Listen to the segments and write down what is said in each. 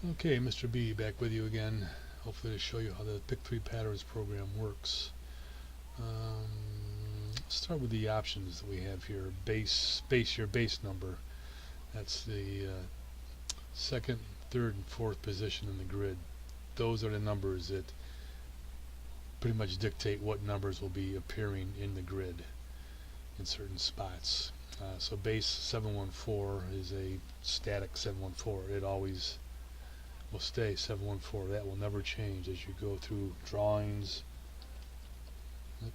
Okay, Mr. B back with you again, hopefully to show you how the Pick3 Patterns program works. Let's start with the options that we have here. Your base number. That's the second, third, and fourth position in the grid. Those are the numbers that pretty much dictate what numbers will be appearing in the grid in certain spots. So base 714 is a static 714. It always will stay 714. That will never change as you go through drawings. Hit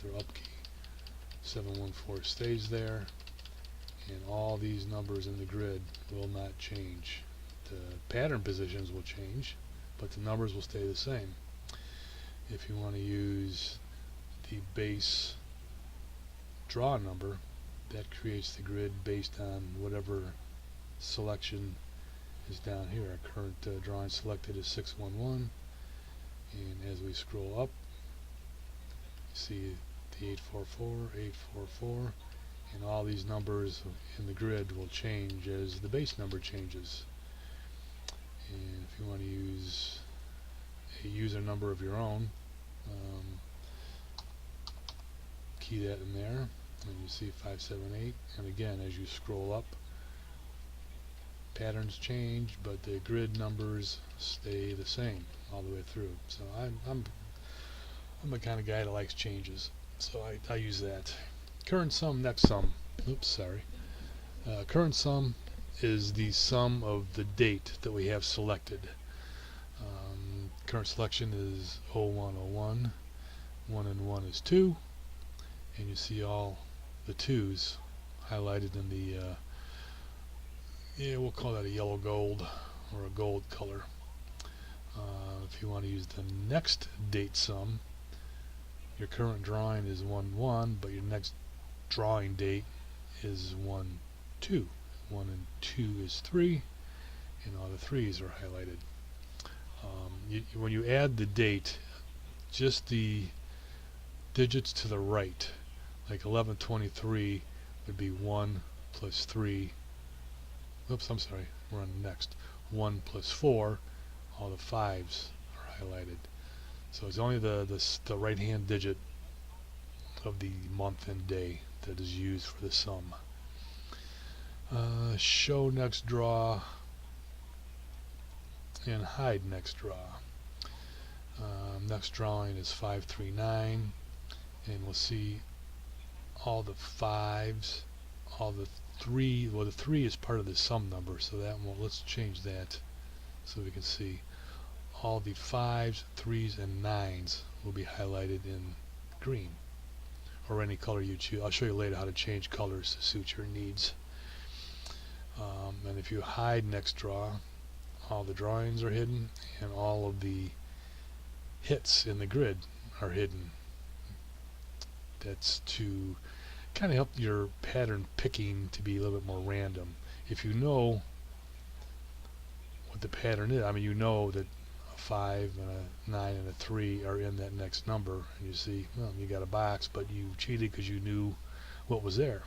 their up key. 714 stays there, and all these numbers in the grid will not change. The pattern positions will change, but the numbers will stay the same. If you want to use the base draw number, that creates the grid based on whatever selection is down here. Our current drawing selected is 611, and as we scroll up, you see the 844, 844, and all these numbers in the grid will change as the base number changes. And if you want to use a user number of your own, key that in there, and you see 578. And again, as you scroll up, patterns change, but the grid numbers stay the same all the way through. So I'm the kind of guy that likes changes, so I use that. Current sum, next sum. Oops, sorry. Current sum is the sum of the date that we have selected. Current selection is 0101. 1 and 1 is 2, and you see all the 2's highlighted in the we'll call that a yellow gold or a gold color. If you want to use the next date sum, your current drawing is 1-1, but your next drawing date is 1-2. 1 and 2 is 3, and all the 3's are highlighted. When you add the date, just the digits to the right, like 1123 would be 1 plus 3. Oops, I'm sorry, we're on the next. 1 plus 4, all the 5's are highlighted. So it's only the right hand digit of the month and day that is used for the sum. Show next draw and hide next draw. Next drawing is 539, and we'll see all the 5's, all the 3. Well, the 3 is part of the sum number, so that one, let's change that so we can see all the 5's, 3's, and 9's will be highlighted in green, or any color you choose. I'll show you later how to change colors to suit your needs. And if you hide next draw, all the drawings are hidden, and all of the hits in the grid are hidden. That's to kind of help your pattern picking to be a little bit more random. If you know what the pattern is, I mean, you know that a 5 and a 9 and a 3 are in that next number, and you see, well, you got a box, but you cheated because you knew what was there.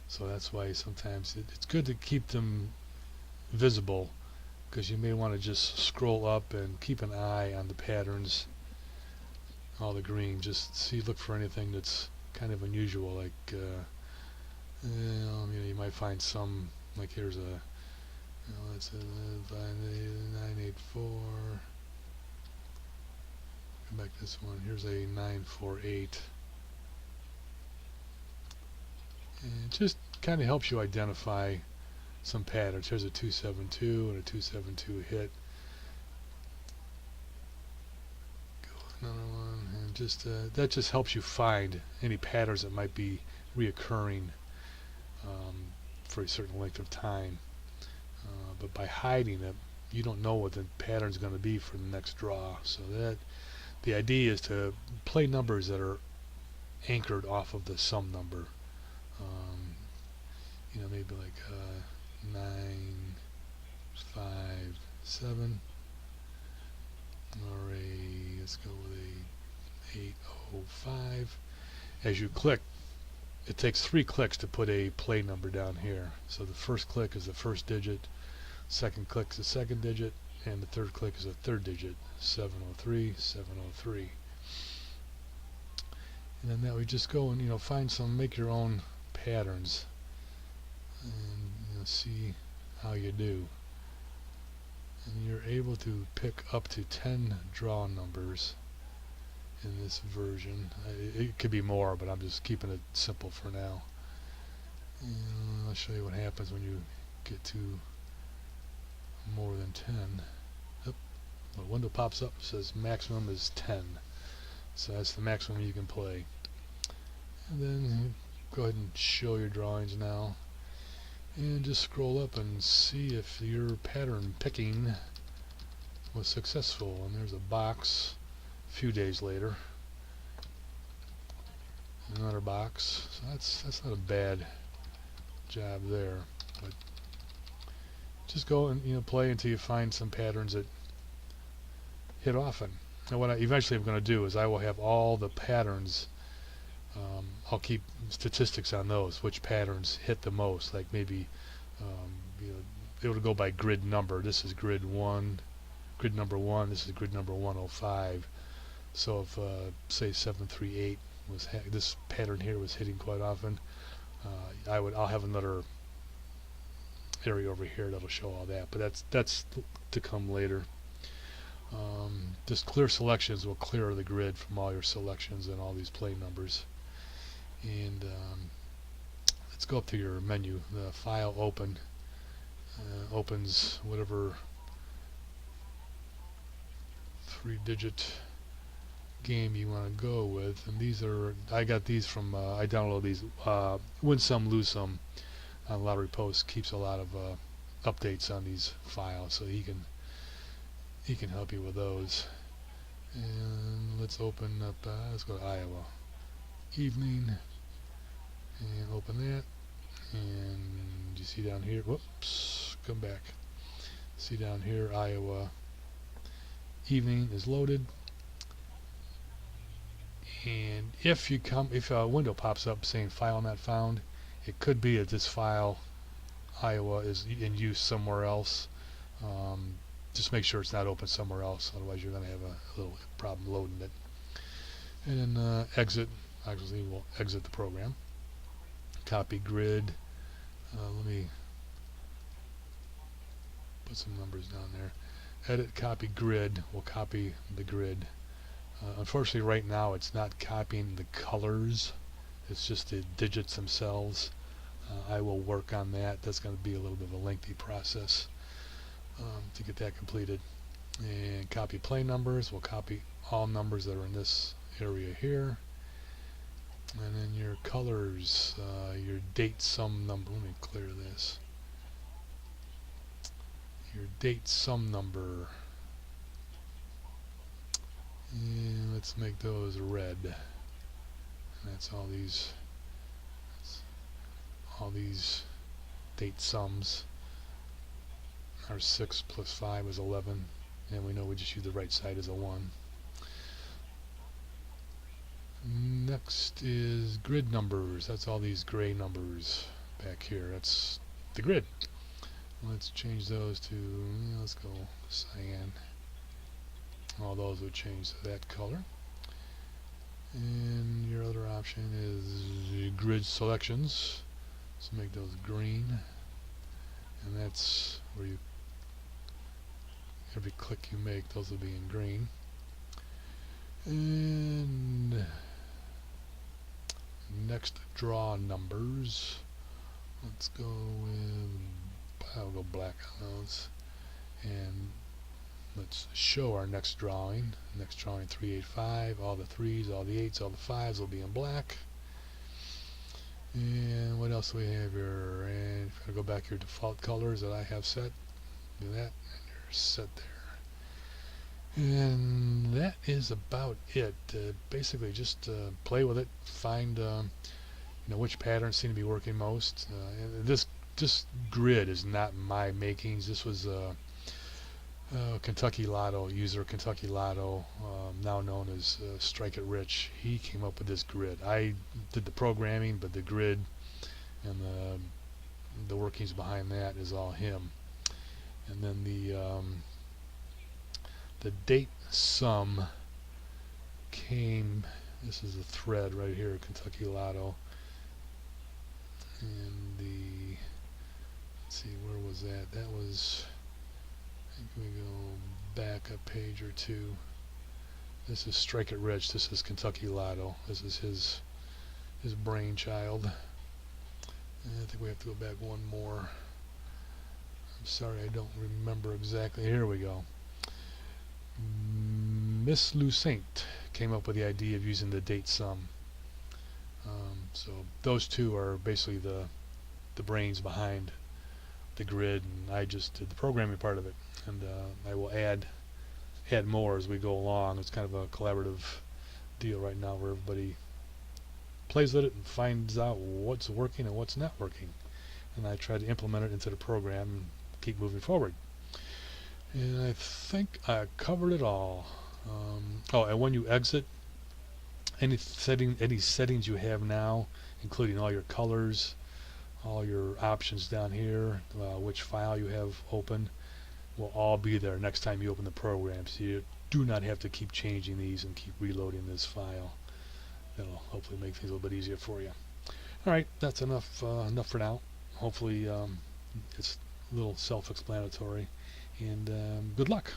So that's why sometimes it's good to keep them visible, because you may want to just scroll up and keep an eye on the patterns, all the green, just look for anything that's kind of unusual, like you might find some, like here's a let's 984. Go back to this one. Here's a 948, and it just kind of helps you identify some patterns. Here's a 272 and a 272 hit. Go another one, and just that just helps you find any patterns that might be reoccurring for a certain length of time. But by hiding it, you don't know what the pattern is going to be for the next draw. So that the idea is to play numbers that are anchored off of the sum number. Maybe like 957, or let's go with a 805. As you click, it takes 3 clicks to put a play number down here. So the first click is the first digit, second click is the second digit, and the third click is the third digit. 703, 703. And then that we just go and find some, make your own patterns, and see how you do. And you're able to pick up to 10 draw numbers in this version. It could be more, but I'm just keeping it simple for now. And I'll show you what happens when you get to more than 10. Oop, the window pops up, says maximum is 10. So that's the maximum you can play. And then go ahead and show your drawings now. And just scroll up and see if your pattern picking was successful. And there's a box a few days later. Another box. So that's not a bad job there. But just go and play until you find some patterns that hit often. And what I eventually am going to do is I will have all the patterns. I'll keep statistics on those, which patterns hit the most. Like maybe it will go by grid number. This is grid 1, grid number 1. This is grid number 105. So if say 738 was this pattern here was hitting quite often, I'll have another area over here that'll show all that. But that's to come later. Just clear selections will clear the grid from all your selections and all these play numbers. And let's go up to your menu. The file open opens whatever 3-digit game you want to go with. And these are, I got these from I downloaded these. Win Some Lose Some on Lottery Post keeps a lot of updates on these files, so he can help you with those. And let's open up, let's go to Iowa. Evening, and open that. And you see down here, whoops, come back. See down here, Iowa evening is loaded. And if a window pops up saying file not found, it could be that this file, Iowa, is in use somewhere else. Just make sure it's not open somewhere else, otherwise you're going to have a little problem loading it. And then exit. Actually, we'll exit the program. Copy grid. Let me put some numbers down there. Edit copy grid. We'll copy the grid. Unfortunately, right now it's not copying the colors. It's just the digits themselves. I will work on that. That's going to be a little bit of a lengthy process to get that completed. And copy play numbers. We'll copy all numbers that are in this area here. And then your colors, your date sum number. Let me clear this. Your date sum number. And let's make those red. And that's all these date sums. Our 6 plus 5 is 11. And we know we just use the right side as a 1. Next is grid numbers. That's all these gray numbers back here. That's the grid. Let's change those to, let's go cyan. All those would change to that color. And your other option is grid selections. So make those green. And that's where every click you make, those will be in green. And next, draw numbers. Let's go with, I'll go black on those. And let's show our next drawing. Next drawing 385. All the 3s, all the 8s, all the 5s will be in black. And what else do we have here? And if I go back to your default colors that I have set, do that, and you're set there. And that is about it. Basically, just play with it, find which patterns seem to be working most. And this grid is not my makings. This was Kentucky Lotto, user Kentucky Lotto, now known as Strike It Rich. He came up with this grid. I did the programming, but the grid and the workings behind that is all him. And then the date sum came. This is a thread right here, Kentucky Lotto, and let's see, where was that? That was, I think we go back a page or two. This is Strike It Rich. This is Kentucky Lotto. This is his brainchild. And I think we have to go back one more. I'm sorry, I don't remember exactly. Here we go. Miss Lucent came up with the idea of using the date sum. So those two are basically the brains behind the grid, and I just did the programming part of it. And I will add more as we go along. It's kind of a collaborative deal right now where everybody plays with it and finds out what's working and what's not working. And I try to implement it into the program and keep moving forward. And I think I covered it all. Oh, and when you exit, any settings you have now, including all your colors, all your options down here, which file you have open, will all be there next time you open the program. So you do not have to keep changing these and keep reloading this file. That'll hopefully make things a little bit easier for you. All right, that's enough for now. Hopefully it's a little self-explanatory, and good luck.